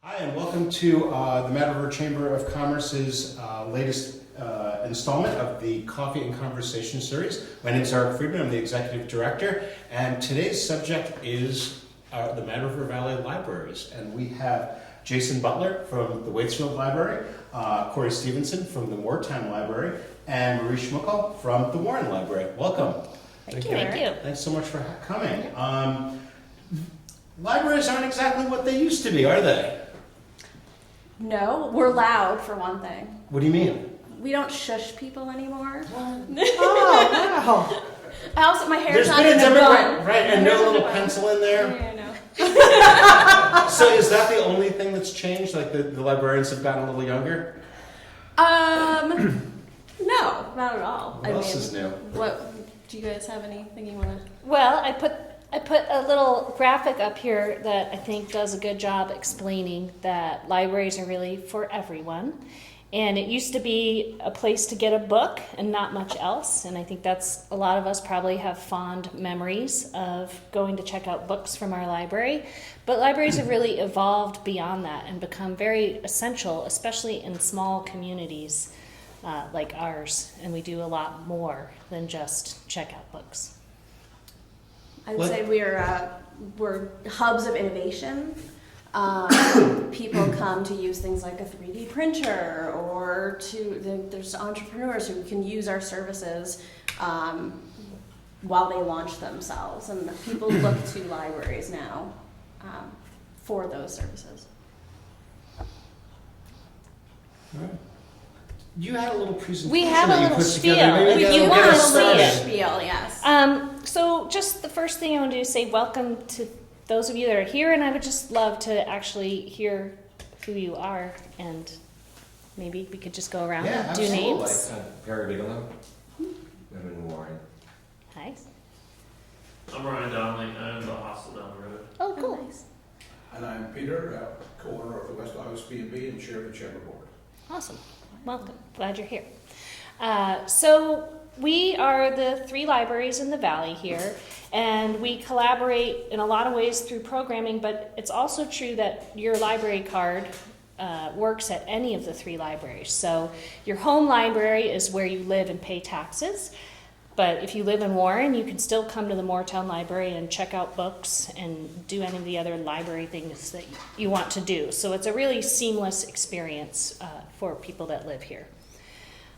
Hi, and welcome to the Mad River Chamber of Commerce's latest installment of the Coffee and Conversation series. My name is Eric Friedman, I'm the Executive Director, and today's subject is the Mad River Valley Libraries. And we have Jason Butler from the Waitsfield Library, Corey Stevenson from the Moortown Library, and Marie Schmuckel from the Warren Library. Welcome. Thank you. Thanks so much for coming. Libraries aren't exactly what they used to be, are they? No, we're loud for one thing. What do you mean? We don't shush people anymore. Oh, wow. Also, my hair's There's not been in a a different, bun. right, and My no hair's in little a bun. pencil in there. Yeah, So is that the only thing that's changed? Like the librarians have gotten a little younger? no, not at all. What else is new? What do you guys have anything you want to? Well, I put a little graphic up here that I think does a good job explaining that libraries are really for everyone. And it used to be a place to get a book and not much else. And I think that's a lot of us probably have fond memories of going to check out books from our library. But libraries have really evolved beyond that and become very essential, especially in small communities like ours. And we do a lot more than just check out books. I'd say we're hubs of innovation. People come to use things like a 3D printer, or there's entrepreneurs who can use our services while they launch themselves, and people look to libraries now for those services. You had a little presentation. We have a that you little put spiel. together. Maybe If that'll you get want us a little started. Spiel, yes. So just the first thing I want to do is say welcome to those of you that are here, and I would just love to actually hear who you are, and maybe we could just go around Yeah, and do absolutely. names. Perry Bigelow. I'm in Warren. Hi. I'm Ryan Donnelly. I own the hostel down the road. Oh, cool. Nice. And I'm Peter, co-owner of the West Iowa B&B and chair of the chamber board. Awesome. Welcome. Glad you're here. So we are the three libraries in the valley here, and we collaborate in a lot of ways through programming, but it's also true that your library card works at any of the three libraries. So your home library is where you live and pay taxes, but if you live in Warren, you can still come to the Moortown Library and check out books and do any of the other library things that you want to do. So it's a really seamless experience for people that live here.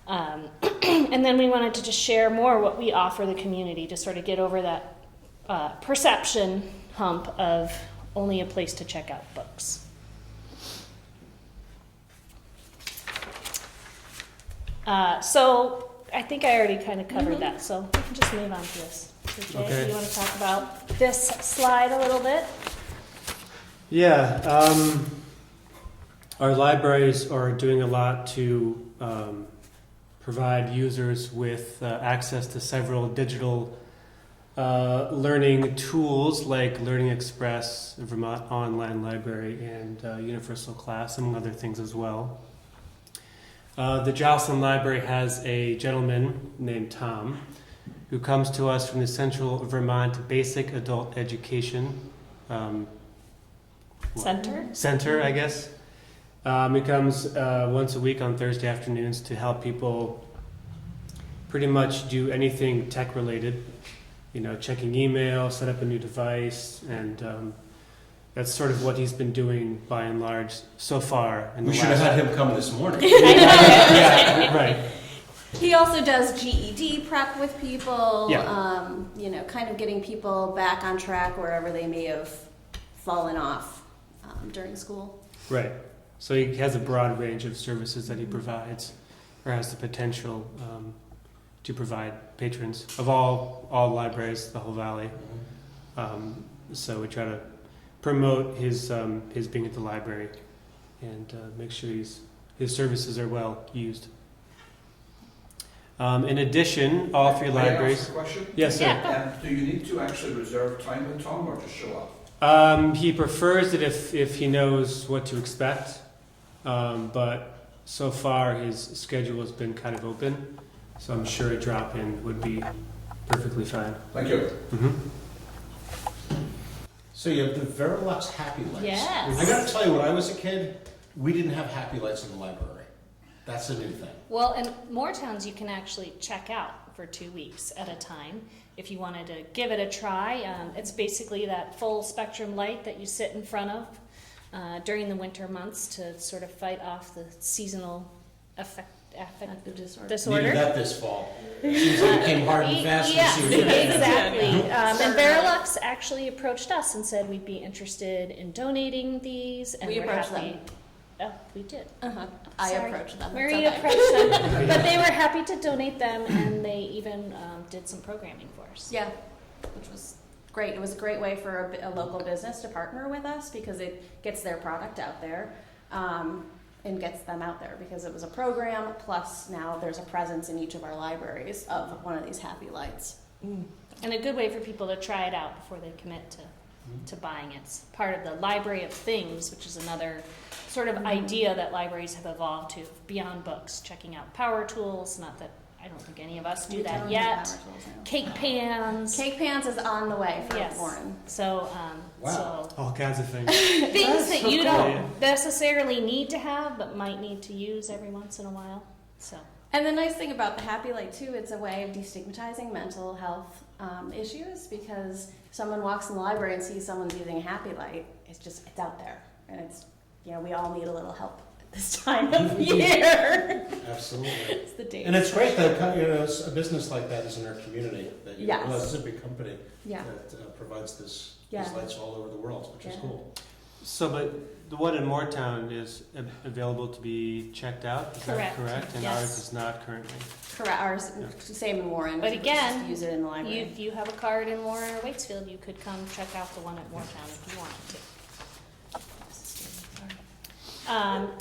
And then we wanted to just share more what we offer the community to sort of get over that perception hump of only a place to check out books. So I think I already kind of covered that, so we can just move on to this. So Jay, Okay. you want to talk about this slide a little bit? Yeah, our libraries are doing a lot to provide users with access to several digital learning tools like Learning Express, Vermont Online Library, and Universal Class, among other things as well. The Jocelyn Library has a gentleman named Tom who comes to us from the Central Vermont Basic Adult Education Center, I guess. He comes once a week on Thursday afternoons to help people pretty much do anything tech related, checking email, set up a new device, and that's sort of what he's been doing by and large so far. We should have had him come this morning. Yeah, right. He also does GED prep with people, Yeah. kind of getting people back on track wherever they may have fallen off during school. Right. So he has a broad range of services that he provides, or has the potential to provide patrons of all libraries, the whole valley. So we try to promote his being at the library and make sure his services are well used. In addition, all three May I libraries. ask a question? Yes, sir. Yeah. Do you need to actually reserve time with Tom or just show up? He prefers it if he knows what to expect, but so far his schedule has been kind of open, so I'm sure a drop-in would be perfectly fine. Thank you. Mm-hmm. So you have the Verilux Happy Lights. Yes. I got to tell you, when I was a kid, we didn't have Happy Lights in the library. That's a new thing. Well, in more towns, you can actually check out for 2 weeks at a time if you wanted to give it a try. It's basically that full spectrum light that you sit in front of during the winter months to sort of fight off the seasonal affective disorder. Needed that this fall. Seems like it came hard and fast Yes, this year. exactly. And Verilux actually approached us and said we'd be interested in donating these. And We we're approached happy. them. Oh, we did. I Sorry. approached them. Marie It's okay. approached them, but they were happy to donate them, and they even did some programming for us. Yeah, which was great. It was a great way for a local business to partner with us because it gets their product out there and gets them out there because it was a program, plus now there's a presence in each of our libraries of one of these Happy Lights. And a good way for people to try it out before they commit to buying it. It's part of the Library of Things, which is another sort of idea that libraries have evolved to beyond books, checking out power tools. Not that I don't think any of us do that yet. Cake pans. Cake pans is on the way for Yes. Warren. So, Wow. All kinds of things. things that you cool. don't necessarily need to have, but might need to use every once in a while. So, And the nice thing about the Happy Light too, it's a way of destigmatizing mental health issues because if someone walks in the library and sees someone's using a Happy Light, it's out there, and it's we all need a little help at this time of year. Absolutely. It's the days. And it's great that a business like that is in our community. That you Yes. realize it's a big company Yeah. that provides these Yeah. lights all over the world, which is Yeah. cool. So, but the one in Moortown is available to be checked out. Is Correct. that correct? And Yes. ours is not currently. Correct. Ours, same in Warren. But we again, just use it in the library. if you have a card in Warren or Waitsfield, you could come check out the one at Moortown if you wanted to.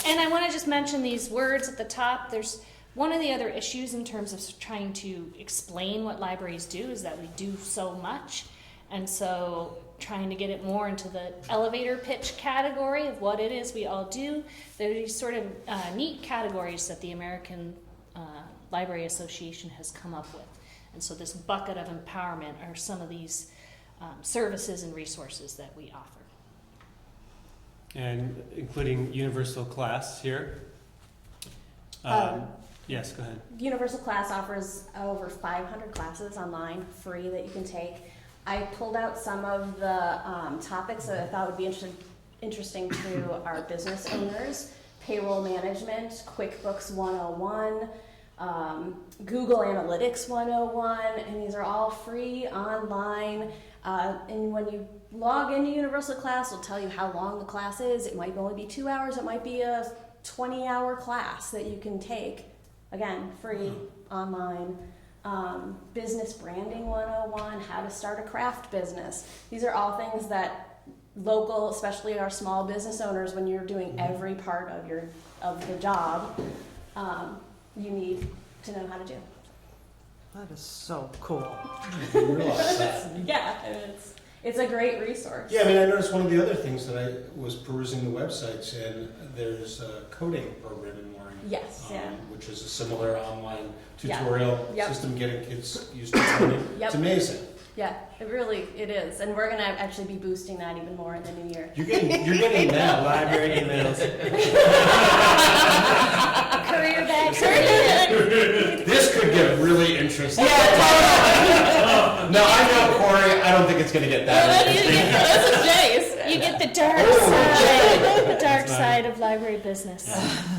And I want to just mention these words at the top. There's one of the other issues in terms of trying to explain what libraries do is that we do so much. And so trying to get it more into the elevator pitch category of what it is we all do. There are these sort of neat categories that the American Library Association has come up with. And so this bucket of empowerment are some of these services and resources that we offer. And including universal class here. Yes, go ahead. Universal Class offers over 500 classes online, free, that you can take. I pulled out some of the topics that I thought would be interesting to our business owners. Payroll management, QuickBooks 101, Google Analytics 101, and these are all free online. And when you log into Universal Class, it'll tell you how long the class is. It might only be 2 hours. It might be a 20-hour class that you can take. Again, free, online. Business Branding 101, how to start a craft business. These are all things that local, especially our small business owners, when you're doing every part of the job, you need to know how to do. That is so cool. I didn't realize that. Yeah, and it's a great resource. Yeah, I mean, I noticed one of the other things that I was perusing the websites, and there's a coding program in Warren. Yes, yeah. Which is a similar online Yeah. tutorial Yep. system getting kids used to coding. Yep. It's amazing. Yeah, it is. And we're going to actually be boosting that even more in the new year. You're getting that. Library emails. Career bag. This could get really interesting. No, I know, Corey. I don't think it's going to get that interesting. This is Jay's. You get the dark side of library business.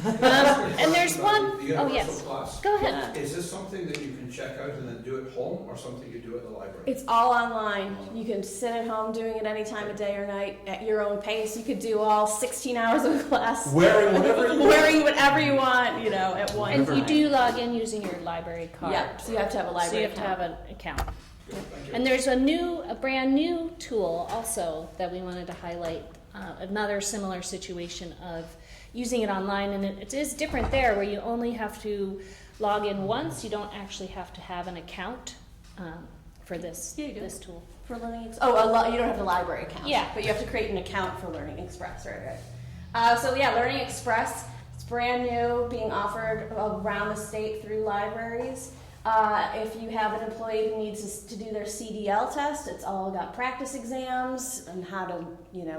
And there's one, The oh universal yes, class. go ahead. Is this something that you can check out and then do at home, or something you do at the library? It's all online. You can sit at home doing it any time of day or night at your own pace. You could do all 16 hours of class. Wearing whatever you want. Wearing whatever you want, at one And time. you do log in using your library card. Yeah, so you have to have a So library you have to account. have an account. Thank you. And there's a brand new tool also that we wanted to highlight, another similar situation of using it online, and it is different there where you only have to log in once. You don't actually have to have an account for this Yeah, you do. this tool. For Learning you don't have the library account. Yeah. But you have to create an account for Learning Express, right? Learning Express, it's brand new, being offered around the state through libraries. If you have an employee who needs to do their CDL test, it's all got practice exams and how to,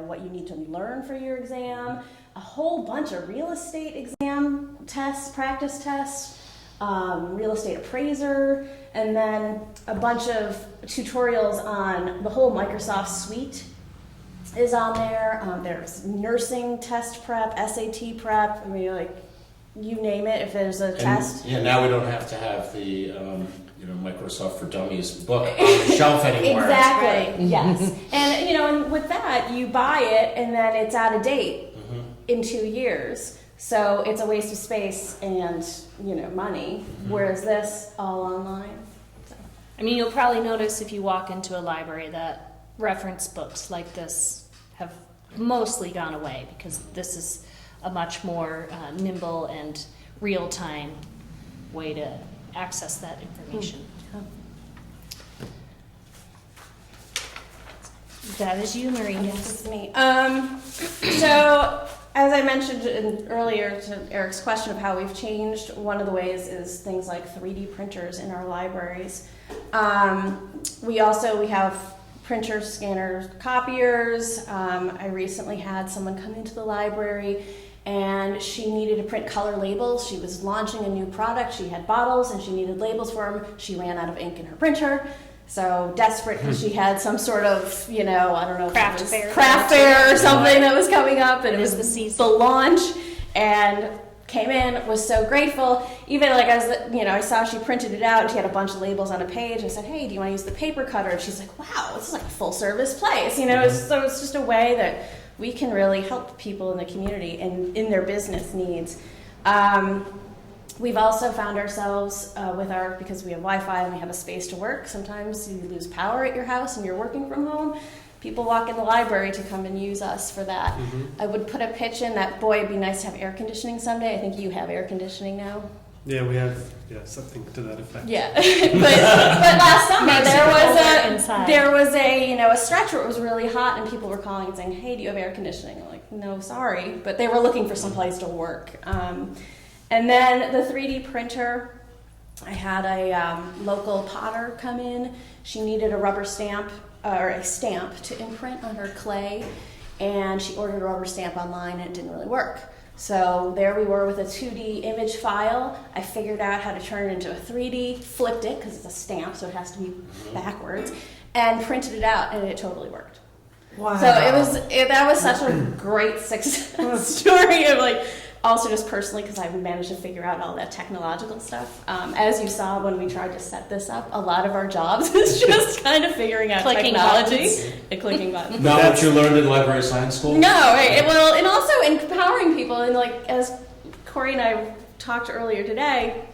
what you need to learn for your exam. A whole bunch of real estate exam tests, practice tests, real estate appraiser, and then a bunch of tutorials on the whole Microsoft suite is on there. There's nursing test prep, SAT prep. I mean, like, you name it. If there's a test. Yeah, now we don't have to have the Microsoft for Dummies book on the shelf anymore. Exactly. Yes. And and with that, you buy it, and then it's out of date in 2 years. So it's a waste of space and money. Whereas this, all online. So. I mean, you'll probably notice if you walk into a library that reference books like this have mostly gone away, because this is a much more nimble and real-time way to access that information. That is you, Marie. Yes, it's me. So, as I mentioned earlier to Eric's question of how we've changed, one of the ways is things like 3D printers in our libraries. We have printers, scanners, copiers. I recently had someone come into the library and she needed to print color labels. She was launching a new product. She had bottles and she needed labels for them. She ran out of ink in her printer. So desperate because she had some sort of, I don't know, craft fair or something that was coming up, and it was the season. The launch, and came in, was so grateful. Even like I saw she printed it out and she had a bunch of labels on a page. I said, hey, do you want to use the paper cutter? And she's like, wow, this is like a full service place. So it's just a way that we can really help people in the community and in their business needs. We've also found ourselves because we have Wi-Fi and we have a space to work. Sometimes you lose power at your house and you're working from home. People walk in the library to come and use us for that. I would put a pitch in that, boy, it'd be nice to have air conditioning someday. I think you have air conditioning now. Yeah, we have something to that effect. Yeah, but last summer there was a stretch where it was really hot and people were calling and saying, hey, do you have air conditioning? I'm like, no, sorry, but they were looking for some place to work. And then the 3D printer, I had a local potter come in. She needed a rubber stamp or a stamp to imprint on her clay, and she ordered a rubber stamp online and it didn't really work. So there we were with a 2D image file. I figured out how to turn it into a 3D, flipped it because it's a stamp, so it has to be backwards, and printed it out, and it totally worked. Wow. So that was such a great success story of also just personally, because I managed to figure out all that technological stuff. As you saw when we tried to set this up, a lot of our jobs is just kind of figuring out clicking technology buttons. and clicking buttons. Not what you learned in library science school? No, right. Well, and also empowering people. And as Corey and I talked earlier today,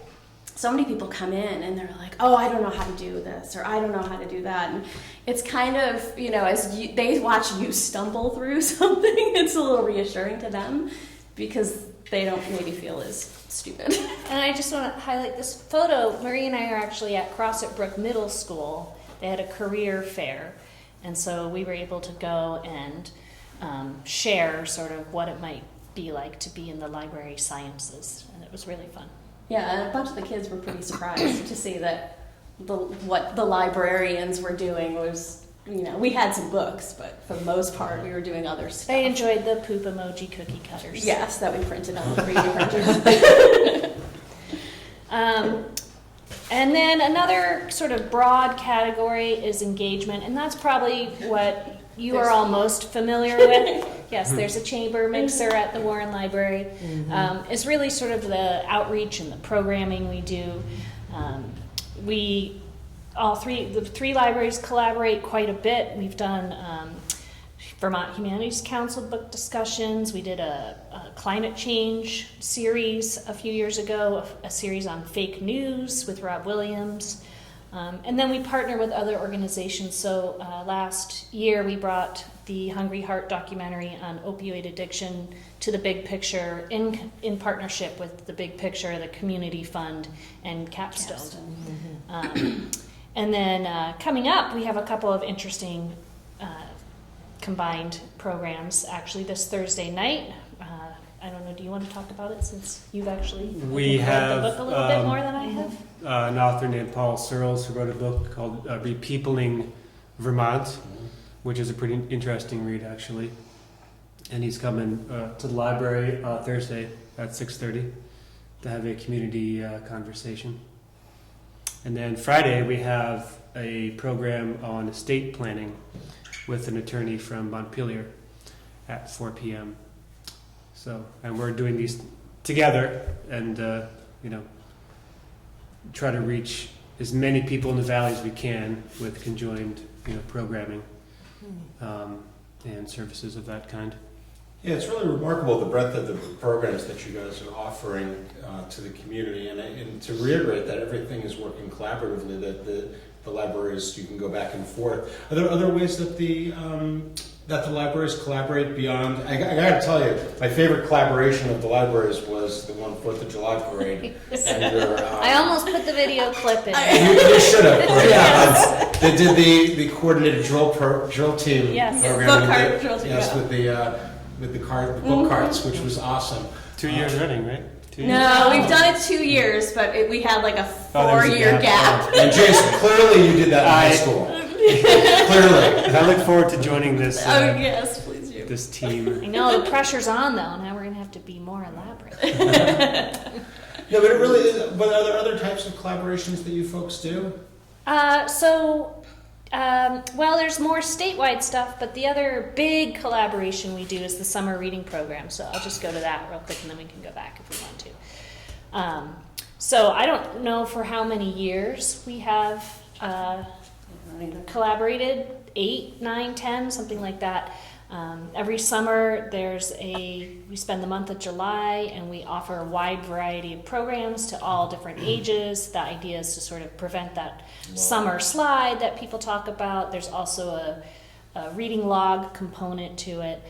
so many people come in and they're like, oh, I don't know how to do this, or I don't know how to do that. And it's kind of, they watch you stumble through something, it's a little reassuring to them because they don't maybe feel as stupid. And I just want to highlight this photo. Marie and I are actually at Crossett Brook Middle School. They had a career fair, and so we were able to go and share sort of what it might be like to be in the library sciences, and it was really fun. Yeah, and a bunch of the kids were pretty surprised to see that what the librarians were doing was, we had some books, but for the most part, we were doing other stuff. They enjoyed the poop emoji cookie cutters. Yes, that we printed on the 3D printer. And then another sort of broad category is engagement, and that's probably what you are all most familiar with. Yes, there's a chamber mixer at the Warren Library. It's really sort of the outreach and the programming we do. The three libraries collaborate quite a bit. We've done Vermont Humanities Council book discussions. We did a climate change series a few years ago, a series on fake news with Rob Williams. And then we partner with other organizations. So last year we brought the Hungry Heart documentary on opioid addiction to the Big Picture in partnership with the Big Picture, the Community Fund, and Capstone. And then coming up, we have a couple of interesting combined programs. Actually, this Thursday night, I don't know, do you want to talk about it since you've actually We read have, the book a little bit more than I have? An author named Paul Searles who wrote a book called Repeopling Vermont, which is a pretty interesting read, actually. And he's coming to the library Thursday at 6:30 to have a community conversation. And then Friday we have a program on estate planning with an attorney from Montpelier at 4 p.m. So, and we're doing these together and, try to reach as many people in the valley as we can with conjoined, programming and services of that kind. Yeah, it's really remarkable the breadth of the programs that you guys are offering to the community, and to reiterate that everything is working collaboratively. That the libraries, you can go back and forth. Are there other ways that the libraries collaborate beyond? I got to tell you, my favorite collaboration of the libraries was the one 4th of July parade. And your, I almost put the video clip in. you should have. Yeah, they did the coordinated drill team Yes. program. Book cart drill team, Yes, yeah. with the book carts, which was awesome. 2 years running, right? 2 years. No, we've done it 2 years, but we had like a Oh, there was a 4-year gap. And Jason, clearly you did that in high school. Clearly. And I look forward to joining this Oh yes, please do. this team. I know the pressure's on though. Now we're gonna have to be more elaborate. No, but it really is. But are there other types of collaborations that you folks do? Well, there's more statewide stuff, but the other big collaboration we do is the summer reading program. So I'll just go to that real quick and then we can go back if we want to. So I don't know for how many years we have collaborated, 8, 9, 10, something like that. Every summer we spend the month of July and we offer a wide variety of programs to all different ages. The idea is to sort of prevent that summer slide that people talk about. There's also a reading log component to it.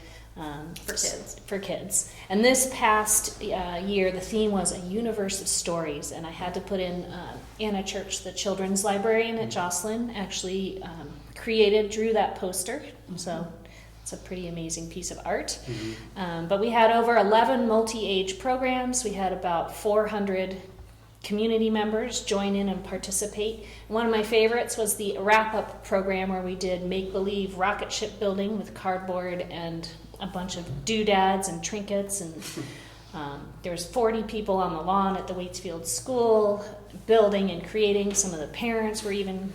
For kids. And this past year, the theme was a universe of stories, and I had to put in Anna Church, the children's librarian at Jocelyn, actually drew that poster. So it's a pretty amazing piece of art. But we had over 11 multi-age programs. We had about 400 community members join in and participate. One of my favorites was the wrap-up program where we did make-believe rocket ship building with cardboard and a bunch of doodads and trinkets, and there was 40 people on the lawn at the Waitsfield School building and creating. Some of the parents were even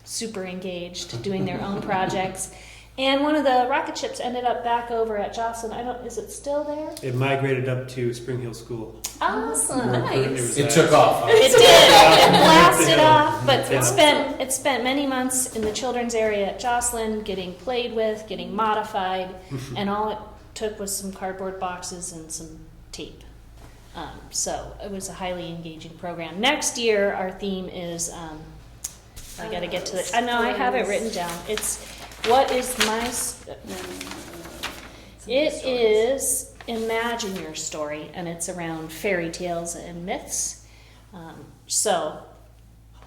super engaged doing their own projects. And one of the rocket ships ended up back over at Jocelyn. Is it still there? It migrated up to Spring Hill School. Awesome. Nice. It took off. It did. It blasted off, but Yeah. it spent many months in the children's area at Jocelyn, getting played with, getting modified, and all it took was some cardboard boxes and some tape. So it was a highly engaging program. Next year, our theme is I got to get to it. I know I have it written down. It's what is my. It is Imagine Your Story, and it's around fairy tales and myths. So,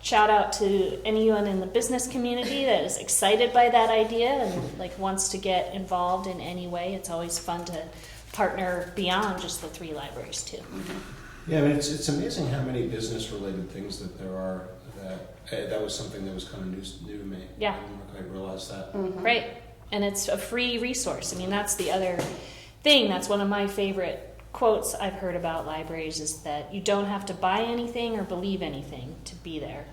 shout out to anyone in the business community that is excited by that idea and wants to get involved in any way. It's always fun to partner beyond just the 3 libraries too. Yeah, I mean, it's amazing how many business-related things that there are. That was something that was kind of new to me. Yeah. I didn't quite realize that. Right, and it's a free resource. I mean, that's the other thing. That's one of my favorite quotes I've heard about libraries is that you don't have to buy anything or believe anything to be there.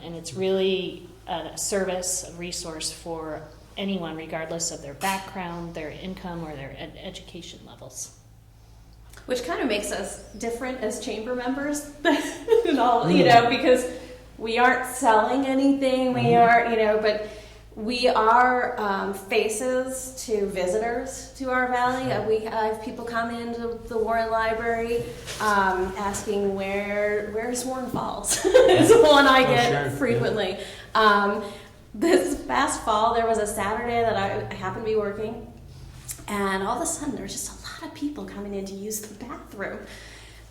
And it's really a service, a resource for anyone, regardless of their background, their income, or their education levels. Which kind of makes us different as chamber members and all, because we aren't selling anything, we aren't, but we are faces to visitors to our valley. We have people come into the Warren Library asking where's Warren Falls. It's one I get frequently. This past fall, there was a Saturday that I happened to be working, and all of a sudden there was just a lot of people coming in to use the bathroom.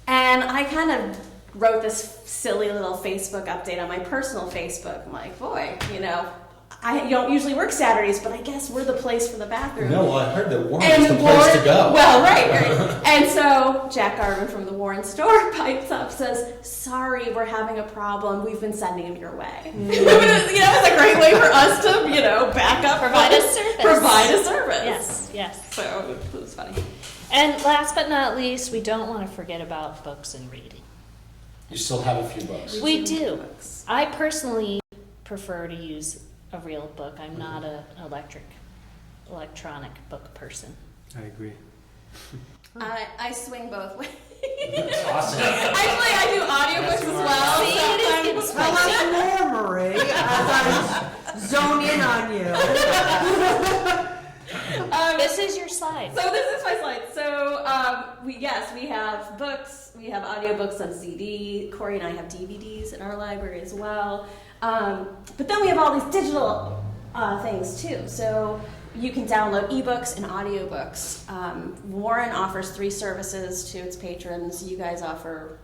And I kind of wrote this silly little Facebook update on my personal Facebook. I'm like, boy, I don't usually work Saturdays, but I guess we're the place for the bathroom. No, well, I heard that Warren And is the place to go. Well, right. And so Jack Garvin from the Warren store pipes up, says, "Sorry, we're having a problem. We've been sending him your way." It's a great way for us to, back up, Provide a service. Provide a service. Yes. So it was funny. And last but not least, we don't want to forget about books and reading. You still have a few books. We do. I personally prefer to use a real book. I'm not an electronic book person. I agree. I swing both ways. That's awesome. Actually, I do audiobooks as well. See, it is getting Well, that's more, Marie, as I zone in on you. This is your slide. So this is my slide. So we have books, we have audiobooks on CD. Corey and I have DVDs in our library as well. But then we have all these digital things too. So you can download ebooks and audiobooks. Warren offers 3 services to its patrons. You guys offer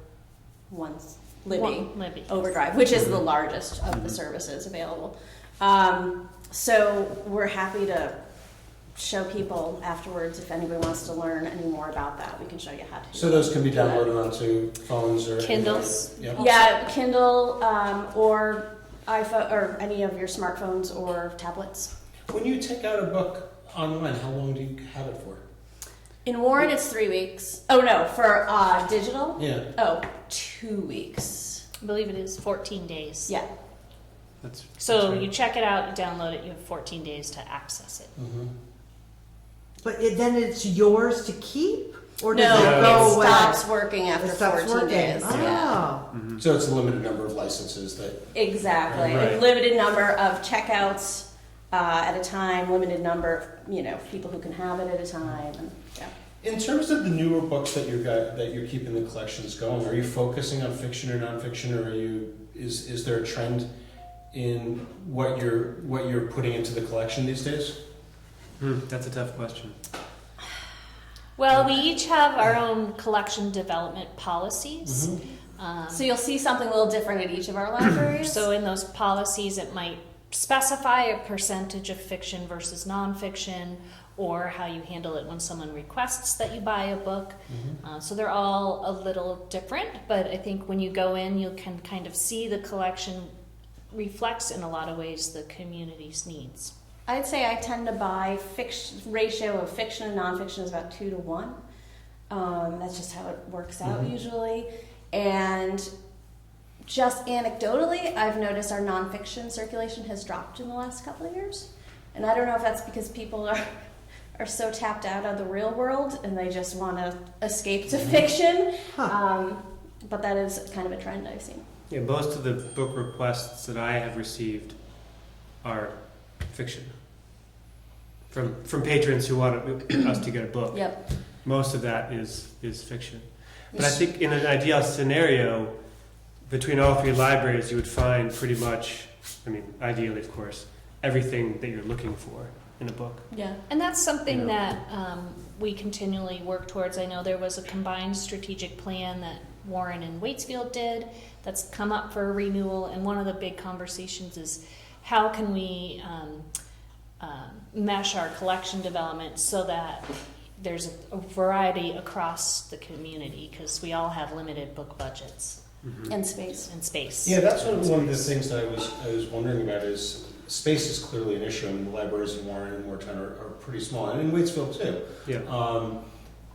Libby Overdrive, which is the largest of the services available. So we're happy to show people afterwards if anybody wants to learn any more about that. We can show you how to. So those can be downloaded onto phones or Kindles. Yep. Yeah, Kindle or iPhone or any of your smartphones or tablets. When you take out a book online, how long do you have it for? In Warren, it's 3 weeks. Oh no, for digital. Yeah. Oh, 2 weeks. I believe it is 14 days. Yeah. So right. you check it out, you download it, you have 14 days to access it. Mm-hmm. But then it's yours to keep? Or does No, it go it away? stops working after It stops 14 working. days. Oh. Yeah. So it's a limited number of licenses that. Exactly. Right. A limited number of checkouts at a time, limited number, people who can have it at a time. And, yeah. In terms of the newer books that you're keeping the collections going, are you focusing on fiction or nonfiction, or is there a trend in what you're putting into the collection these days? That's a tough question. Well, we each have our own collection development policies. Mm-hmm. So you'll see something a little different at each of our libraries. So in those policies, it might specify a percentage of fiction versus nonfiction, or how you handle it when someone requests that you buy a book. Mm-hmm. So they're all a little different, but I think when you go in, you can kind of see the collection reflects in a lot of ways the community's needs. I'd say I tend to buy ratio of fiction and nonfiction is about 2 to 1. That's just how it works out usually. And just anecdotally, I've noticed our nonfiction circulation has dropped in the last couple of years. And I don't know if that's because people are so tapped out of the real world and they just want to escape to fiction. But that is kind of a trend I've seen. Yeah, most of the book requests that I have received are fiction. From patrons who want us to get a book. Yep. Most of that is fiction. But I think in an ideal scenario, between all 3 libraries, you would find pretty much, ideally of course, everything that you're looking for in a book. Yeah. And that's something Yeah. that we continually work towards. I know there was a combined strategic plan that Warren and Waitsfield did that's come up for renewal, and one of the big conversations is how can we mesh our collection development so that there's a variety across the community, because we all have limited book budgets And space. and space. Yeah, that's one of the things that I was wondering about is space is clearly an issue, and the libraries in Warren and Moortown are pretty small, and in Waitsfield too. Yeah.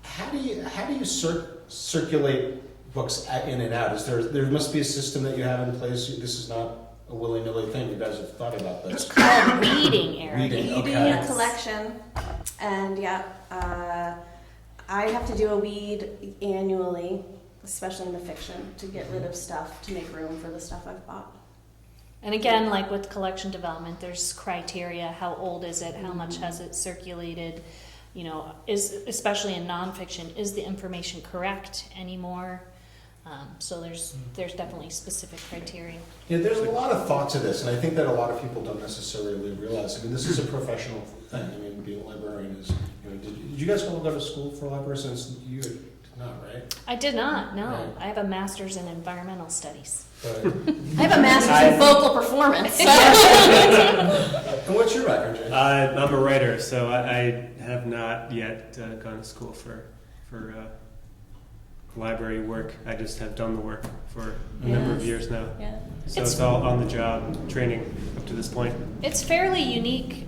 How do you circulate books in and out? There must be a system that you have in place. This is not a willy-nilly thing. You guys have thought about this. It's called reading, Aaron. Reading. Weeding Okay. a collection, and I have to do a weed annually, especially in the fiction, to get rid of stuff, to make room for the stuff I've bought. And again, like with collection development, there's criteria. How old is it? How much has it circulated? Especially in nonfiction, is the information correct anymore? So there's definitely specific criteria. Yeah, there's a lot of thought to this, and I think that a lot of people don't necessarily realize. This is a professional thing. Being a librarian is. Did you guys all go to school for library? Since you did not, right? right? I did not, no. Right. I have a master's in environmental studies. But, I have a master's in vocal performance. and what's your record, Jay? I'm a writer, so I have not yet gone to school for library work. I just have done the work for a number of Yes. years now. Yeah. So It's- it's all on the job training up to this point. It's fairly unique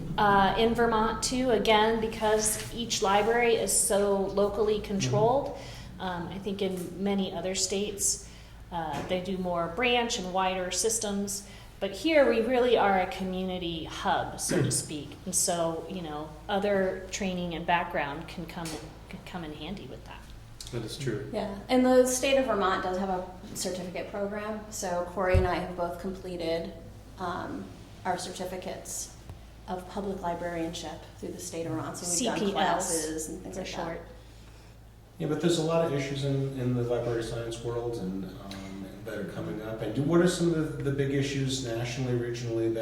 in Vermont too, again, because each library is so locally controlled. I think in many other states, they do more branch and wider systems. But here we really are a community hub, so to speak. And so, other training and background can come in handy with that. That is true. Yeah, and the state of Vermont does have a certificate program. So Corey and I have both completed our certificates of public librarianship through the state of Vermont. So we've done CPLs, classes and things for like short. Yeah, but there's a lot of issues in the library science world and that are coming up. And what are some of the big issues nationally, regionally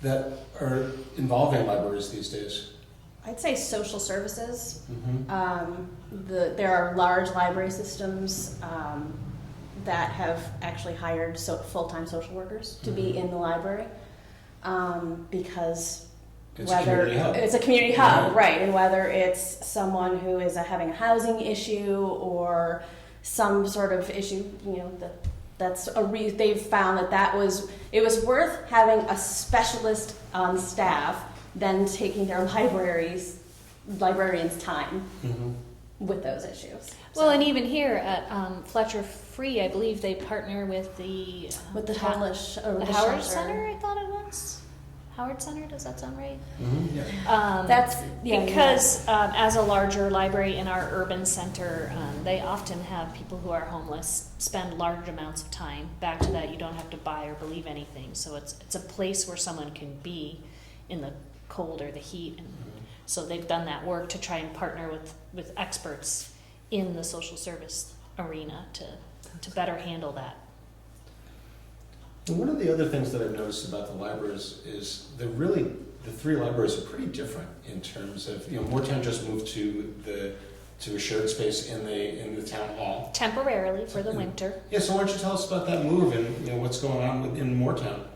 that are involving libraries these days? I'd say social services. Mm-hmm. There are large library systems that have actually hired full-time social workers to be in the library because It's a community hub. it's a community hub, Yeah. right? And whether it's someone who is having a housing issue or some sort of issue, they've found it was worth having a specialist on staff than taking their librarians' time Mm-hmm. with those issues. Well, and even here at Fletcher Free, I believe they partner with the With the Town- homeless or the the Howard shelter. Center, I thought it was. Howard Center, does that sound right? Mm-hmm. Yeah. Because as a larger library in our urban center, they often have people who are homeless spend large amounts of time. Back to that, you don't have to buy or believe anything. So it's a place where someone can be in the cold or the heat. And so they've done that work to try and partner with experts in the social service arena to better handle that. And one of the other things that I've noticed about the libraries is the three libraries are pretty different in terms of, Moortown just moved to a shared space in the town hall. Temporarily for the winter. Yeah, so why don't you tell us about that move and what's going on in Moortown?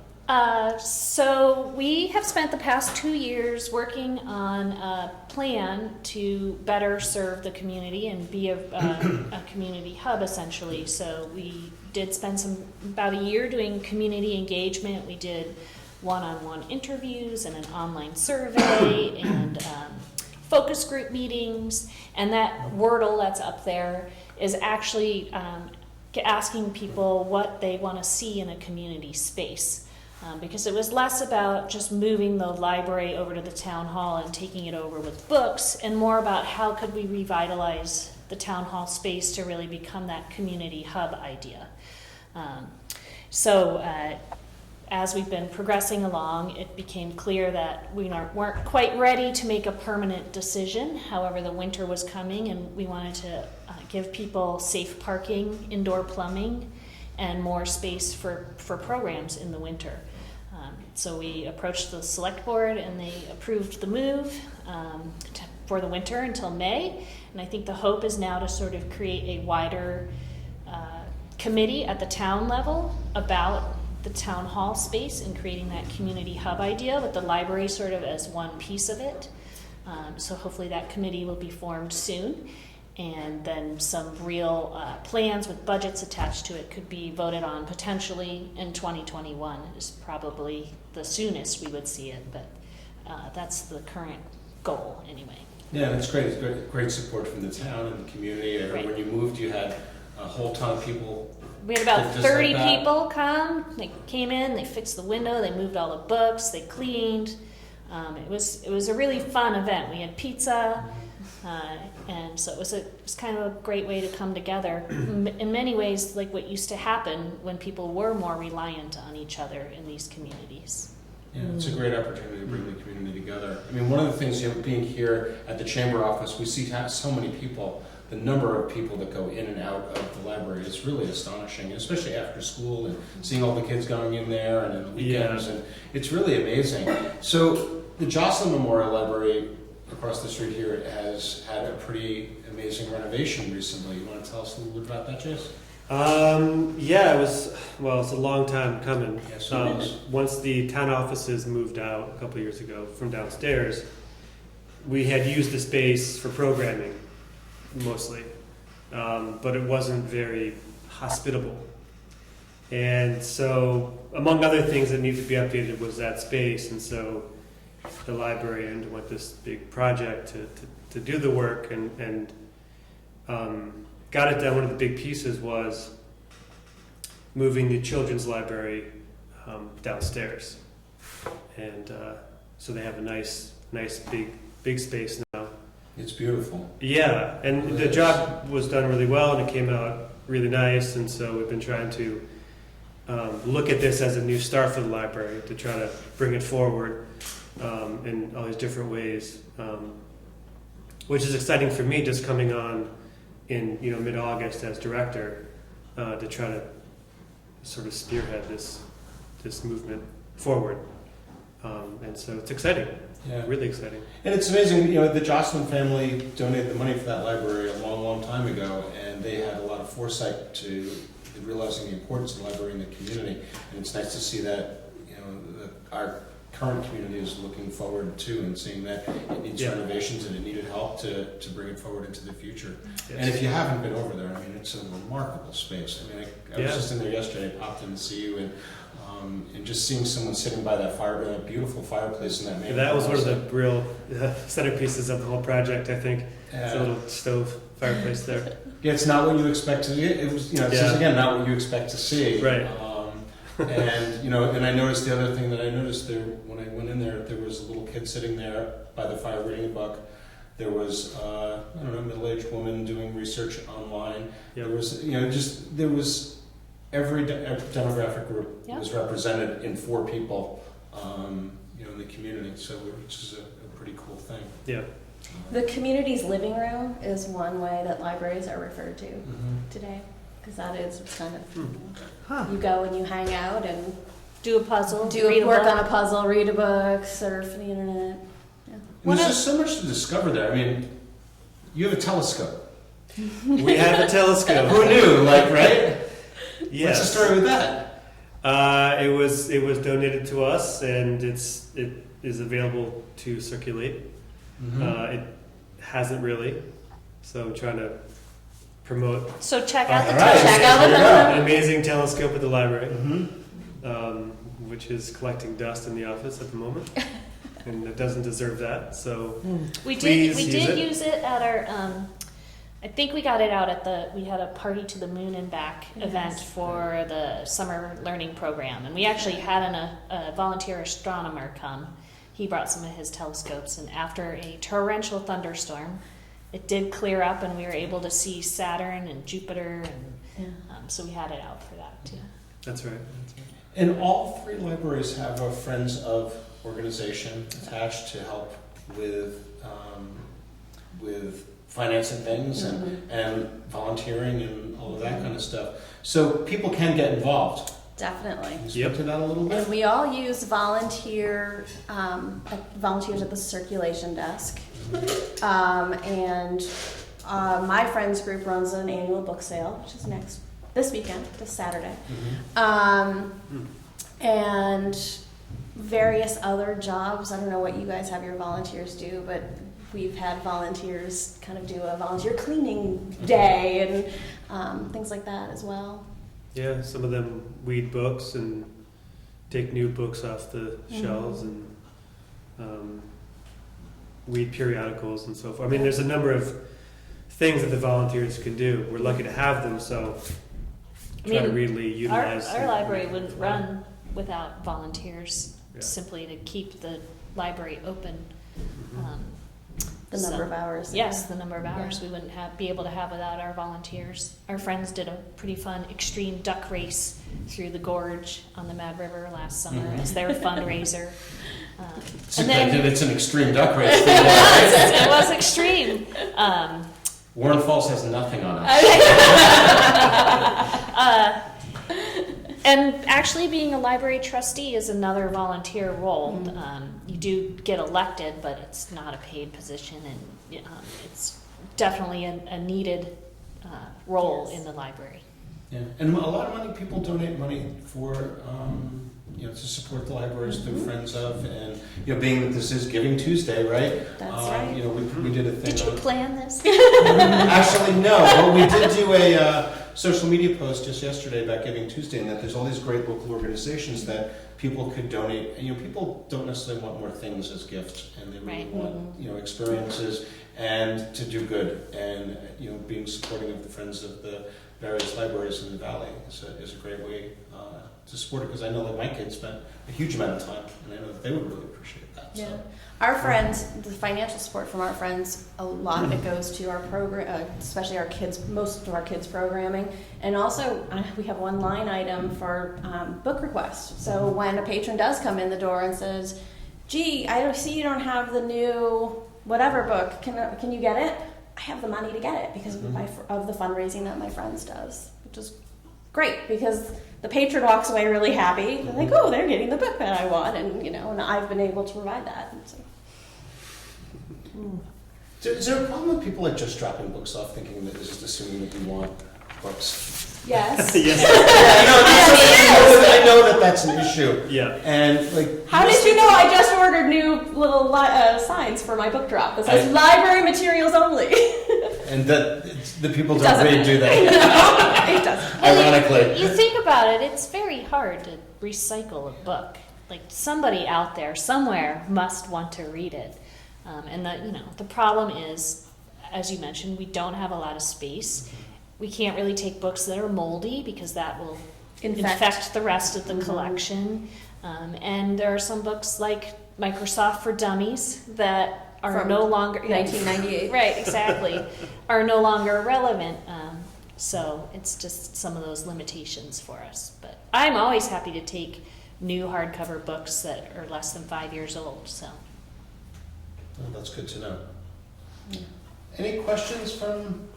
So we have spent the past 2 years working on a plan to better serve the community and be a community hub essentially. So we did spend about a year doing community engagement. We did one-on-one interviews and an online survey and focus group meetings. And that Wordle that's up there is actually asking people what they want to see in a community space. Because it was less about just moving the library over to the town hall and taking it over with books, and more about how could we revitalize the town hall space to really become that community hub idea. As we've been progressing along, it became clear that we weren't quite ready to make a permanent decision. However, the winter was coming, and we wanted to give people safe parking, indoor plumbing, and more space for programs in the winter. So we approached the select board and they approved the move for the winter until May. And I think the hope is now to sort of create a wider committee at the town level about the town hall space and creating that community hub idea with the library sort of as one piece of it. So hopefully that committee will be formed soon. And then some real plans with budgets attached to it could be voted on potentially in 2021 is probably the soonest we would see it, but that's the current goal anyway. Yeah, that's great. It's great support from the town and the community. Right. When you moved, you had a whole ton of people. We had about Just 30 like that. people come. They came in, they fixed the window, they moved all the books, they cleaned. It was a really fun event. We had pizza. And so it was kind of a great way to come together. In many ways, like what used to happen when people were more reliant on each other in these communities. Yeah, it's a great opportunity to bring the community together. I mean, one of the things, being here at the chamber office, we see so many people. The number of people that go in and out of the library is really astonishing, especially after school and seeing all the kids going in there and in the weekends. Yeah. And it's really amazing. So the Jocelyn Memorial Library across the street here has had a pretty amazing renovation recently. You want to tell us a little bit about that, Chase? Yeah, it was, well, it's a long time coming. Yes, it is. Once the town offices moved out a couple years ago from downstairs, we had used the space for programming mostly, but it wasn't very hospitable. And so, among other things that needed to be updated was that space, and so the library underwent this big project to do the work and got it done. One of the big pieces was moving the children's library downstairs, and so they have a nice big space now. It's beautiful. Yeah, and It the is. job was done really well, and it came out really nice. And so we've been trying to look at this as a new start for the library to try to bring it forward in all these different ways, which is exciting for me, just coming on in mid-August as director to try to sort of spearhead this movement forward, and so it's exciting, really exciting. And it's amazing, the Jocelyn family donated the money for that library a long time ago, and they had a lot of foresight to realizing the importance of the library in the community. And it's nice to see that, that our current community is looking forward to and seeing that it needs renovations and it needed help to bring it forward into the future. Yes. And if you haven't been over there, I mean, it's a remarkable space. I mean, I was just in there yesterday, I popped in to see you, and just seeing someone sitting by that beautiful fireplace in that main That was one of closet. the real centerpieces of the whole project, I think. It's a Yeah. little stove fireplace there. Yeah, it's not what you expect to see. It was, it's just, again, not what you expect to see. Right. And and I noticed the other thing that I noticed there when I went in there was a little kid sitting there by the fire reading a book. There was middle-aged woman doing research online. Yep. There was every demographic group was represented in 4 people in the community. So which is a pretty cool thing. Yeah. The community's living room is one way that libraries are referred to today, because that is kind of you go and you hang out and Do a puzzle, do read a work book. on a puzzle, read a book, surf the internet. There's just so much to discover there. I mean, you have a telescope. We have a telescope. Who knew? Right? Yes. What's the story with that? It was donated to us, and it is available to circulate. It hasn't really, so I'm trying to promote So check out the All right. Check out the an amazing telescope at the library, Mm-hmm. which is collecting dust in the office at the moment, and it doesn't deserve that. So We did Please we use did it. use it at our I think we got it out at we had a Party to the Moon and Back event for the summer learning program, and we actually had a volunteer astronomer come. He brought some of his telescopes, and after a torrential thunderstorm, it did clear up, and we were able to see Saturn and Jupiter, and so we had it out for that too. that's right. And all 3 libraries have a Friends of organization attached to help with financing things and volunteering and all of that kind of stuff. So people can get involved. Definitely. Can you speak to that a little bit? And we all use volunteers at the circulation desk. My friends group runs an annual book sale, which is this weekend, this Saturday. And various other jobs. I don't know what you guys have your volunteers do, but we've had volunteers kind of do a volunteer cleaning day and things like that as well. Yeah, some of them weed books and take new books off the shelves and weed periodicals and so forth. I mean, there's a number of things that the volunteers can do. We're lucky to have them, so try to really utilize Our them. library wouldn't run without volunteers, Yeah. simply to keep the library open. The number of hours. Yes, the number of hours Yeah. we wouldn't be able to have without our volunteers. Our friends did a pretty fun extreme duck race through the gorge on the Mad River last summer as their fundraiser. And then it's an extreme duck race. It was extreme. Warren Falls has nothing on it. And actually being a library trustee is another volunteer role. You do get elected, but it's not a paid position, and it's definitely a needed role Yes. in the library. Yeah, and a lot of money, people donate money for, to support the libraries through Friends of, and, being that this is Giving Tuesday, right? That's right. We did a thing. Did you on- plan this? Actually, no, but we did do a social media post just yesterday about Giving Tuesday, and that there's all these great local organizations that people could donate. And, people don't necessarily want more things as gifts, and they really Right. want, experiences and to do good. And, being supporting of the Friends of the various libraries in the Valley is a great way to support it, because I know that my kids spent a huge amount of time, and I know that they would really appreciate that. Yeah. So. Our friends, the financial support from our friends, a lot of it goes to our program, especially our kids, most of our kids' programming. And also, we have one line item for book requests. So when a patron does come in the door and says, gee, I see you don't have the new whatever book, can you get it? I have the money to get it because of the fundraising that my friends does, which is great, because the patron walks away really happy. They're like, oh, they're getting the book that I want, and I've been able to provide that. And so. Is there a problem with people just dropping books off, thinking that just assuming that we want books? Yes. Yes. I know that that's an issue. Yeah. And How did you know I just ordered new little signs for my book drop that says library materials only? And that the people don't Doesn't really do that. No, it doesn't. Ironically. You think about it, it's very hard to recycle a book. Like, somebody out there somewhere must want to read it. And the problem is, as you mentioned, we don't have a lot of space. We can't really take books that are moldy, because that will infect the rest of the collection. And there are some books like Microsoft for Dummies that are From no longer 1998. Right, exactly, are no longer relevant. So it's just some of those limitations for us. But I'm always happy to take new hardcover books that are less than 5 years old. So. Well, that's good to know. Any questions from?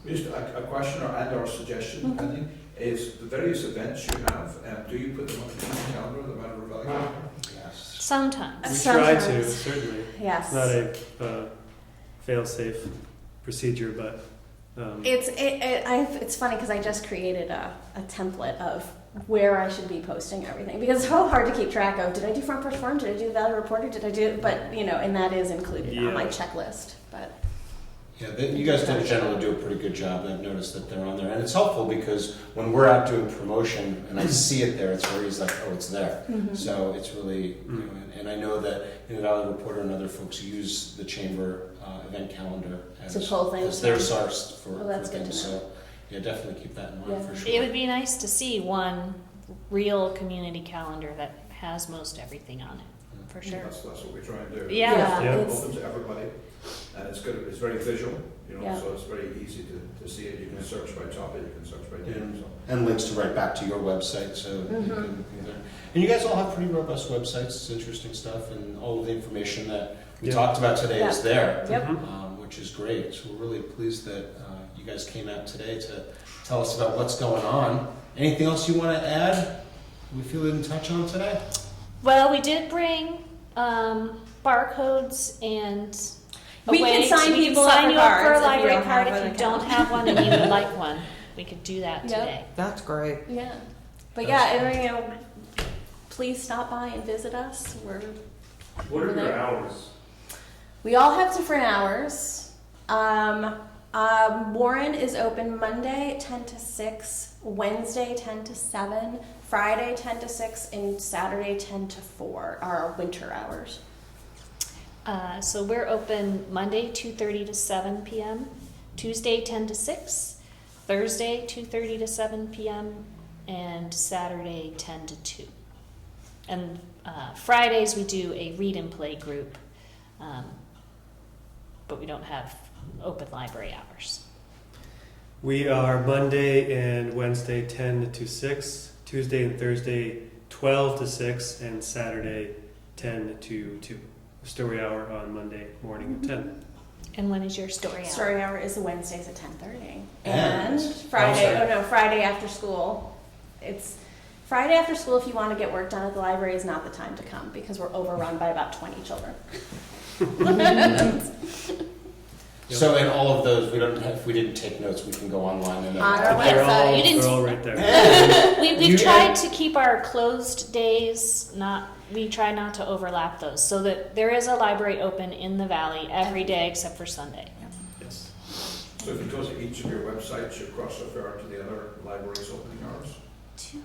Just a question or suggestion, depending, is the various events you have, do you put them on the calendar of the Matter of Valley? Yes. Sometimes. We try to, Sometimes. certainly. Yes. It's not a fail-safe procedure, but It's funny because I just created a template of where I should be posting everything, because it's so hard to keep track of. Did I do Front Porch Forum? Did I do Valley Reporter? Did I do? But and that is included on my checklist. But Yeah, you guys generally do a pretty good job. I've noticed that they're on there, and it's helpful because when we're out doing promotion and I see it there, it's very easy, like, oh, it's there. So it's really, and I know that the Valley Reporter and other folks use the chamber event calendar to pull things as their in. source for That's good things. to know. So yeah, definitely keep that in mind Yeah. for sure. It would be nice to see one real community calendar that has most everything on it, for sure. That's what we try and do. Yeah. Yeah. It's open to everybody, and it's good. It's very visual, Yeah. so it's very easy to see it. You can search by topic, you can search by name. So. And links to right back to your website, so you can, and you guys all have pretty robust websites. It's interesting stuff, and all of the information that we talked about today is there, Yep. which is great. So we're really pleased that you guys came out today to tell us about what's going on. Anything else you want to add? We feel we didn't touch on today. Well, we did bring barcodes and a We way can sign we people sign up for you up for a cards if you library don't card have if an you don't account. have one and you would like one. We could do that Yep. today. That's great. Yeah. But That's please stop by and visit us. What are Over your there. hours? We all have different hours. Warren is open Monday 10 to 6, Wednesday 10 to 7, Friday 10 to 6, and Saturday 10 to 4 are our winter hours. So we're open Monday 2:30 to 7 p.m., Tuesday 10 to 6, Thursday 2:30 to 7 p.m., and Saturday 10 to 2. And Fridays we do a read and play group, but we don't have open library hours. we are Monday and Wednesday 10 to 6, Tuesday and Thursday 12 to 6, and Saturday 10 to 2. Story hour on Monday morning at 10. And when is your story hour? Story hour is Wednesdays at 10:30, And- and Friday. Friday after school. It's Friday after school, if you want to get work done at the library, is not the time to come because we're overrun by about 20 children. So in all of those, we don't have, if we didn't take notes, we can go online and. On our They're all, website. You didn't- they're all right there. We've You- tried to keep our closed days, we try not to overlap those, so that there is a library open in the valley every day except for Sunday. Yes. So if you go to each of your websites, you cross-refer to the other libraries' opening hours?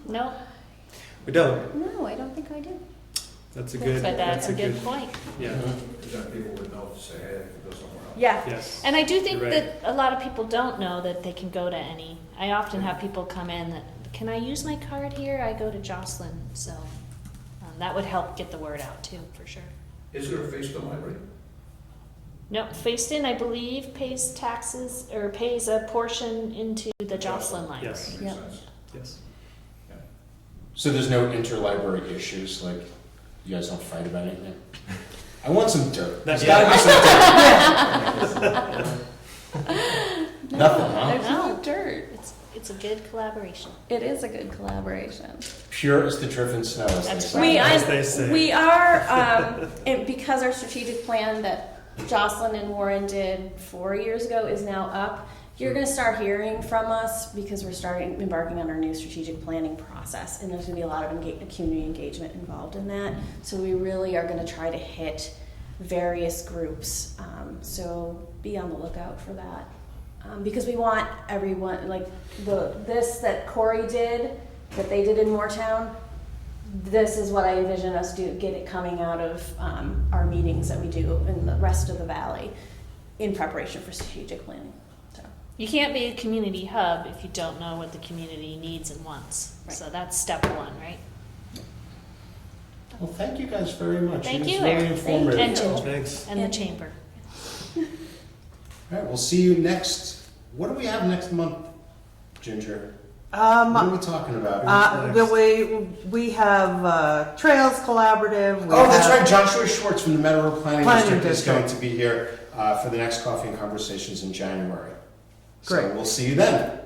No, We don't. No, I don't think I did. That's a good. but that's a good good. point. Yeah. Because then people would know to say, hey, I could go somewhere else. Yeah. Yes. And I do think You're that a lot of people don't know that they can go to any. I often have people come in that, can I use my card here? I go to Jocelyn, so that would help get the word out too, for sure. Is there a Facetime library? No, Facein, I believe, pays taxes or pays a portion into the Jocelyn Library. Yes. Makes Yep. sense. Yes. So there's no interlibrary issues, like you guys don't fight about anything? I want some dirt. There's gotta be some dirt. Nothing, huh? There's no No. dirt. It's a good collaboration. It is a good collaboration. Pure as the driven snow. as they That's say. As they say. We are, and because our strategic plan that Jocelyn and Warren did 4 years ago is now up, you're going to start hearing from us because we're embarking on our new strategic planning process, and there's going to be a lot of community engagement involved in that. So we really are going to try to hit various groups. So be on the lookout for that. Because we want everyone, like this that Corey did, that they did in Moortown, this is what I envision us get it coming out of our meetings that we do in the rest of the valley in preparation for strategic planning. So. You can't be a community hub if you don't know what the community needs and wants. Right. So that's step one, right? Well, thank you guys very much. Thank It was you, really Eric. informative. And Ginger. Thanks. And the chamber. All right, we'll see you next. What do we have next month, Ginger? What are we talking about? We have Trails Collaborative. We Oh, that's have- right. Joshua Schwartz from the Meadow Road Planning Planning District is going District. to be here for the next Coffee and Conversations in January. So Great. we'll see you then.